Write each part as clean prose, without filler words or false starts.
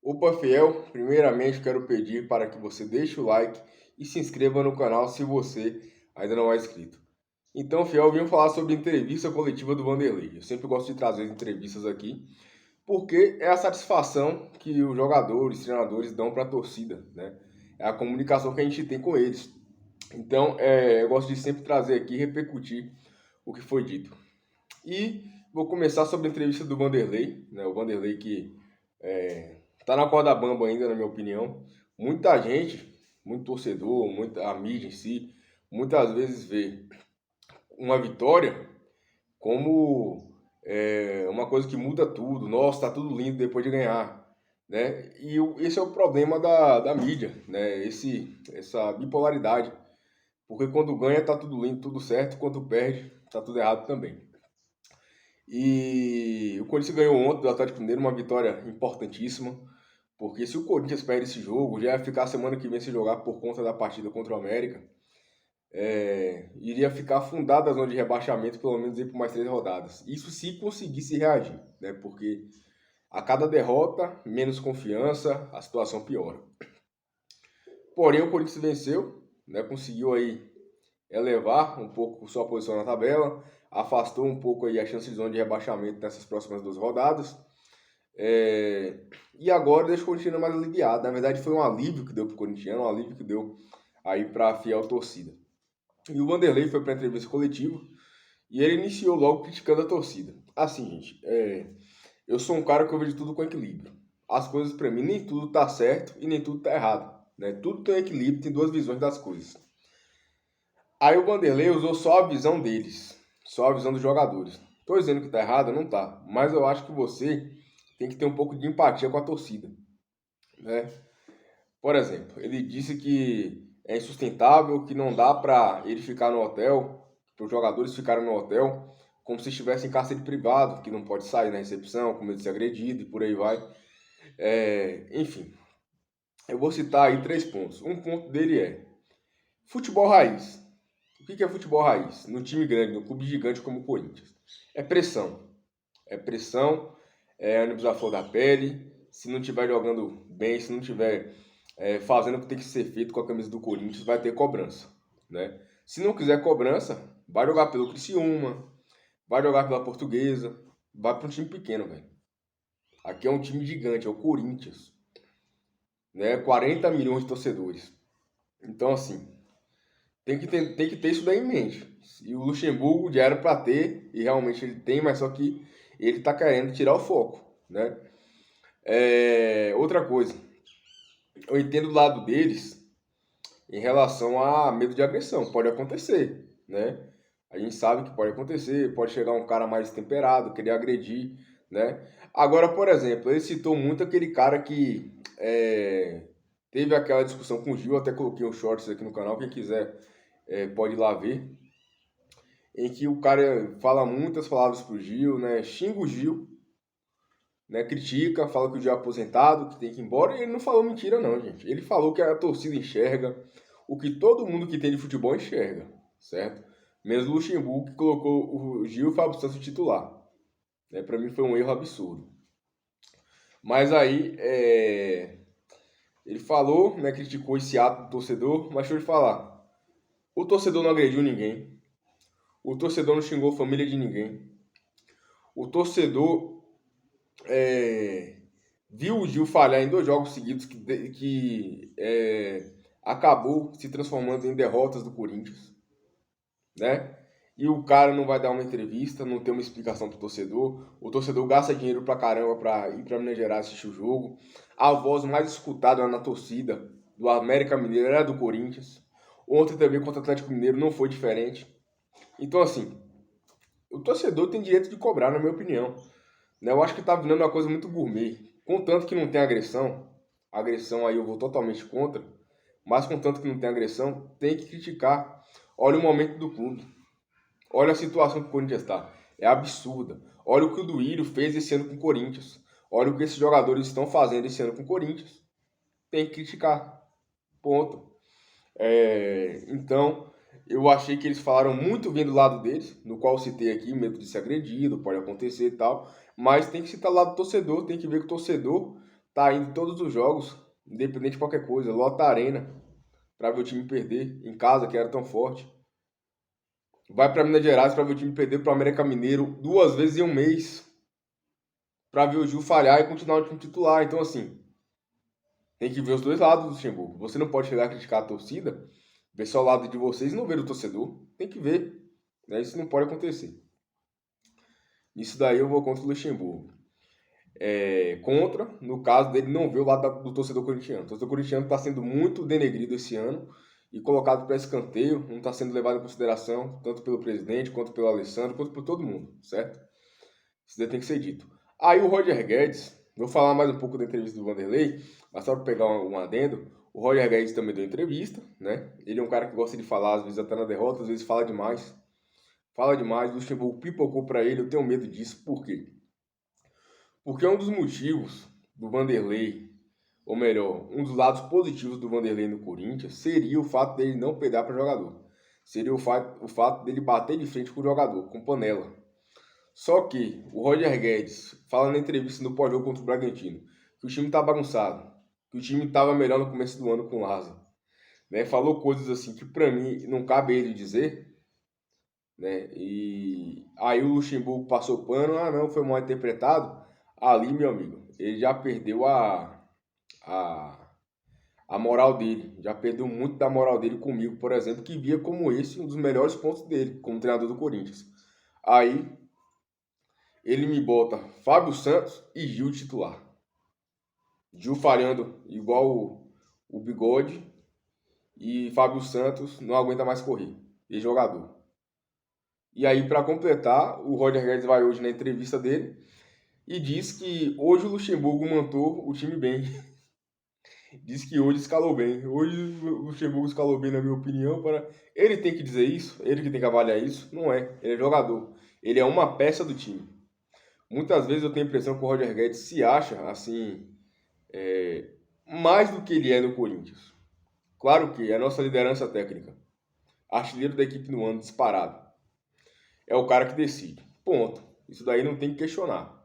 Opa, fiel, primeiramente quero pedir para que você deixe o like e se inscreva no canal se você ainda não é inscrito. Então, fiel, eu vim falar sobre a entrevista coletiva do Vanderlei. Eu sempre gosto de trazer entrevistas aqui, porque é a satisfação que os jogadores, treinadores dão para a torcida, né? É a comunicação que a gente tem com eles. Então, eu gosto de sempre trazer aqui e repercutir o que foi dito. E vou começar sobre a entrevista do Vanderlei, né? O Vanderlei que tá na corda bamba ainda, na minha opinião. Muita gente, muito torcedor, muita a mídia em si, muitas vezes vê uma vitória como uma coisa que muda tudo. Nossa, tá tudo lindo depois de ganhar, né? E esse é o problema da mídia, né? Essa bipolaridade. Porque quando ganha tá tudo lindo, tudo certo, quando perde tá tudo errado também. E o Corinthians ganhou ontem do Atlético Mineiro, uma vitória importantíssima, porque se o Corinthians perde esse jogo, já ia ficar semana que vem sem jogar por conta da partida contra o América, iria ficar afundado a zona de rebaixamento, pelo menos aí por mais 3 rodadas. Isso se conseguisse reagir, né? Porque a cada derrota, menos confiança, a situação piora. Porém, o Corinthians venceu, né? Conseguiu aí elevar um pouco sua posição na tabela, afastou um pouco aí a chance de zona de rebaixamento nessas próximas 2 rodadas. E agora deixa o Corinthians mais aliviado. Na verdade, foi um alívio que deu para o corintiano, um alívio que deu aí para a fiel torcida. E o Vanderlei foi para a entrevista coletiva e ele iniciou logo criticando a torcida. Assim, gente, eu sou um cara que eu vejo tudo com equilíbrio. As coisas para mim, nem tudo tá certo e nem tudo tá errado, né? Tudo tem equilíbrio, tem duas visões das coisas. Aí o Vanderlei usou só a visão deles, só a visão dos jogadores. Tô dizendo que tá errado, não tá, mas eu acho que você tem que ter um pouco de empatia com a torcida, né? Por exemplo, ele disse que é insustentável, que não dá para ele ficar no hotel, para os jogadores ficarem no hotel, como se estivessem em cárcere privado, que não pode sair na recepção, com medo de ser agredido e por aí vai. Enfim, eu vou citar aí 3 pontos. Um ponto dele é futebol raiz. O que é futebol raiz? No time grande, no clube gigante como o Corinthians. É pressão. É pressão, ônibus à flor da pele. Se não estiver jogando bem, se não estiver fazendo o que tem que ser feito com a camisa do Corinthians, vai ter cobrança, né? Se não quiser cobrança, vai jogar pelo Criciúma, vai jogar pela Portuguesa, vai para um time pequeno, velho. Aqui é um time gigante, é o Corinthians, né? 40 milhões de torcedores. Então, assim, tem que ter isso daí em mente. E o Luxemburgo já era para ter, e realmente ele tem, mas só que ele tá querendo tirar o foco, né? Outra coisa, eu entendo do lado deles em relação a medo de agressão. Pode acontecer, né? A gente sabe que pode acontecer, pode chegar um cara mais temperado, querer agredir, né? Agora, por exemplo, ele citou muito aquele cara que teve aquela discussão com o Gil, até coloquei um shorts aqui no canal, quem quiser pode ir lá ver, em que o cara fala muitas palavras pro Gil, né? Xinga o Gil, né? Critica, fala que o Gil é aposentado, que tem que ir embora, e ele não falou mentira não, gente. Ele falou que a torcida enxerga o que todo mundo que tem de futebol enxerga, certo? Menos o Luxemburgo, que colocou o Gil e o Fábio Santos titular. Né? Para mim foi um erro absurdo. Mas aí, ele falou, né, criticou esse ato do torcedor, mas deixa eu te falar. O torcedor não agrediu ninguém. O torcedor não xingou a família de ninguém. O torcedor viu o Gil falhar em 2 jogos seguidos que acabou se transformando em derrotas do Corinthians, né? E o cara não vai dar uma entrevista, não tem uma explicação pro torcedor. O torcedor gasta dinheiro pra caramba pra ir pra Minas Gerais assistir o jogo. A voz mais escutada na torcida do América Mineiro era do Corinthians. Ontem também contra o Atlético Mineiro não foi diferente. Então, assim, o torcedor tem direito de cobrar, na minha opinião. Né? Eu acho que tá virando uma coisa muito gourmet. Contanto que não tem agressão aí eu vou totalmente contra, mas contanto que não tem agressão, tem que criticar. Olha o momento do clube. Olha a situação que o Corinthians está. É absurda. Olha o que o Duílio fez esse ano com o Corinthians. Olha o que esses jogadores estão fazendo esse ano com o Corinthians. Tem que criticar. Ponto. Então, eu achei que eles falaram muito bem do lado deles, no qual eu citei aqui, medo de ser agredido, pode acontecer e tal. Mas tem que citar o lado do torcedor, tem que ver que o torcedor tá indo em todos os jogos, independente de qualquer coisa, lota a arena para ver o time perder em casa, que era tão forte. Vai para Minas Gerais para ver o time perder para o América Mineiro 2 vezes em um mês, para ver o Gil falhar e continuar no time titular. Então, assim, tem que ver os dois lados do Luxemburgo. Você não pode chegar a criticar a torcida, ver só o lado de vocês e não ver o torcedor. Tem que ver, né? Isso não pode acontecer. Isso daí eu vou contra o Luxemburgo. Contra, no caso dele, não ver o lado do torcedor corintiano. O torcedor corintiano está sendo muito denegrido esse ano e colocado para escanteio, não está sendo levado em consideração, tanto pelo presidente, quanto pelo Alessandro, quanto por todo mundo, certo? Isso daí tem que ser dito. Aí o Roger Guedes, vou falar mais um pouco da entrevista do Vanderlei, mas só para pegar um adendo, o Roger Guedes também deu entrevista, né? Ele é um cara que gosta de falar, às vezes até na derrota, às vezes fala demais. Fala demais, o Luxemburgo pipocou para ele, eu tenho medo disso, por quê? Porque um dos motivos do Vanderlei, ou melhor, um dos lados positivos do Vanderlei no Corinthians, seria o fato dele não pegar para jogador. Seria o fato dele bater de frente com o jogador, com panela. Só que o Roger Guedes fala na entrevista no pós-jogo contra o Bragantino que o time tá bagunçado, que o time estava melhor no começo do ano com o Lázaro. Né? Falou coisas assim que para mim não cabe ele dizer, né? E aí o Luxemburgo passou pano, não, foi mal interpretado. Ali, meu amigo, ele já perdeu a, a moral dele, já perdeu muito da moral dele comigo, por exemplo, que via como esse um dos melhores pontos dele como treinador do Corinthians. Aí ele me bota Fábio Santos e Gil titular. Gil falhando igual o Bigode e Fábio Santos não aguenta mais correr, e jogador. E aí, para completar, o Roger Guedes vai hoje na entrevista dele e diz que hoje o Luxemburgo montou o time bem. Diz que hoje escalou bem. Hoje o Luxemburgo escalou bem, na minha opinião. Ele tem que dizer isso, ele que tem que avaliar isso. Não é, ele é jogador. Ele é uma peça do time. Muitas vezes eu tenho a impressão que o Roger Guedes se acha, assim, mais do que ele é no Corinthians. Claro que é a nossa liderança técnica. Artilheiro da equipe no ano, disparado. É o cara que decide. Ponto. Isso daí não tem que questionar.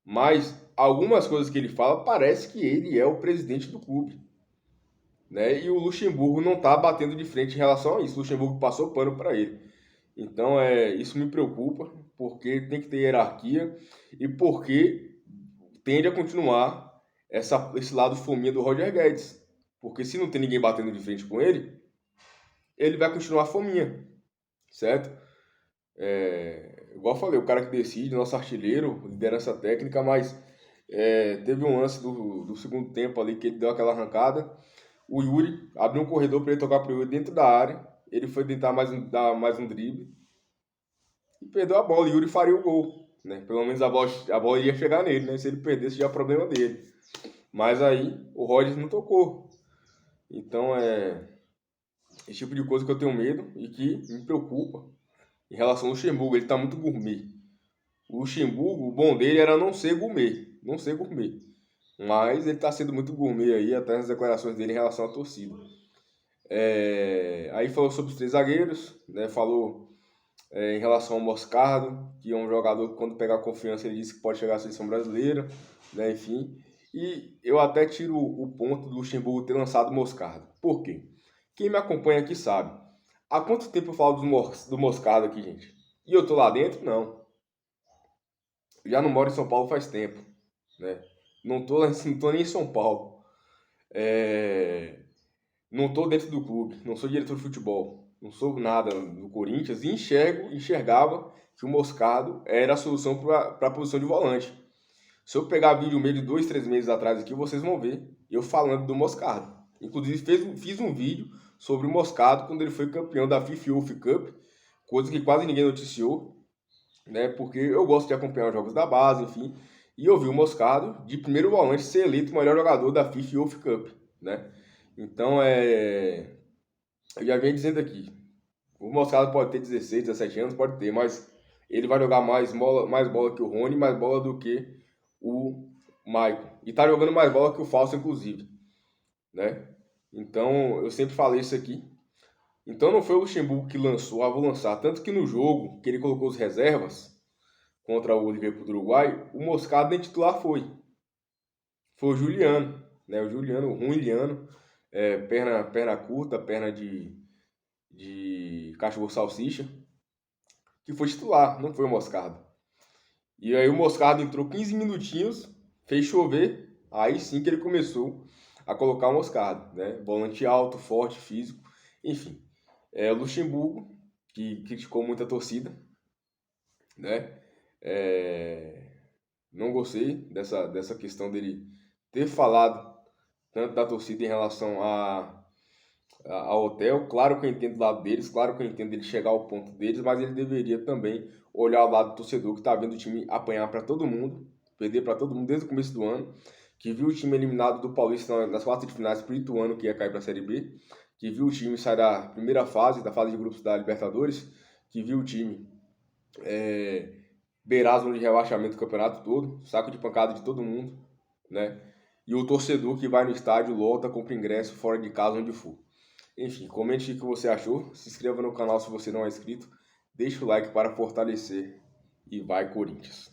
Mas algumas coisas que ele fala, parece que ele é o presidente do clube. Né? E o Luxemburgo não está batendo de frente em relação a isso. O Luxemburgo passou pano para ele. Então, isso me preocupa, porque tem que ter hierarquia e porque tende a continuar esse lado fominha do Roger Guedes. Porque se não tem ninguém batendo de frente com ele, ele vai continuar fominha, certo? Igual eu falei, o cara que decide, nosso artilheiro, liderança técnica, mas teve um lance do segundo tempo ali que ele deu aquela arrancada. O Yuri abriu um corredor para ele tocar para o Yuri dentro da área. Ele foi tentar dar mais um drible e perdeu a bola. O Yuri faria o gol, né? Pelo menos a bola ia chegar nele, né? Se ele perdesse, já é problema dele. Mas aí o Rodgers não tocou. Então esse tipo de coisa que eu tenho medo e que me preocupa. Em relação ao Luxemburgo, ele tá muito gourmet. O Luxemburgo, o bom dele era não ser gourmet. Não ser gourmet. Mas ele tá sendo muito gourmet aí, até nas declarações dele em relação à torcida. Aí falou sobre os 3 zagueiros, né? Falou em relação ao Moscardo, que é um jogador que quando pegar confiança ele disse que pode chegar à seleção brasileira, né? Enfim. E eu até tiro o ponto do Luxemburgo ter lançado o Moscardo. Por quê? Quem me acompanha aqui sabe. Há quanto tempo eu falo do Moscardo aqui, gente? E eu tô lá dentro? Não. Já não moro em São Paulo faz tempo, né? Não tô nem em São Paulo. Não tô dentro do clube, não sou diretor de futebol, não sou nada do Corinthians e enxergava que o Moscardo era a solução para a posição de volante. Se eu pegar vídeo meio de 2, 3 meses atrás aqui, vocês vão ver eu falando do Moscardo. Inclusive fiz um vídeo sobre o Moscardo quando ele foi campeão da FIFA Youth Cup, coisa que quase ninguém noticiou, né? Porque eu gosto de acompanhar os jogos da base, enfim. E eu vi o Moscardo, de primeiro volante, ser eleito o melhor jogador da FIFA Youth Cup, né? Então, eu já venho dizendo aqui, o Moscardo pode ter 16, 17 anos, pode ter, mas ele vai jogar mais bola que o Rony, mais bola do que o Maicon. E tá jogando mais bola que o Falso, inclusive, né? Então, eu sempre falei isso aqui. Então, não foi o Luxemburgo que lançou, vou lançar. Tanto que no jogo que ele colocou as reservas contra o Liverpool do Uruguai, o Moscardo nem titular foi. foi o Juliano, né? O Juliano, o Ruiliano, perna curta, perna de cachorro salsicha, que foi titular, não foi o Moscardo. E aí o Moscardo entrou 15 minutinhos, fez chover, aí sim que ele começou a colocar o Moscardo, né? Volante alto, forte, físico, enfim. O Luxemburgo, que criticou muito a torcida, né? Não gostei dessa questão dele ter falado tanto da torcida em relação ao hotel. Claro que eu entendo o lado deles, claro que eu entendo ele chegar ao ponto deles, mas ele deveria também olhar o lado do torcedor que está vendo o time apanhar para todo mundo, perder para todo mundo desde o começo do ano, que viu o time eliminado do Paulista nas quartas de finais para o Ituano, que ia cair para a Série B, que viu o time sair da primeira fase, da fase de grupos da Libertadores, que viu o time beirar a zona de rebaixamento do campeonato todo, saco de pancada de todo mundo, né? E o torcedor que vai no estádio lota, compra ingresso fora de casa, onde for. Enfim, comente o que você achou, se inscreva no canal se você não é inscrito, deixa o like para fortalecer e vai Corinthians!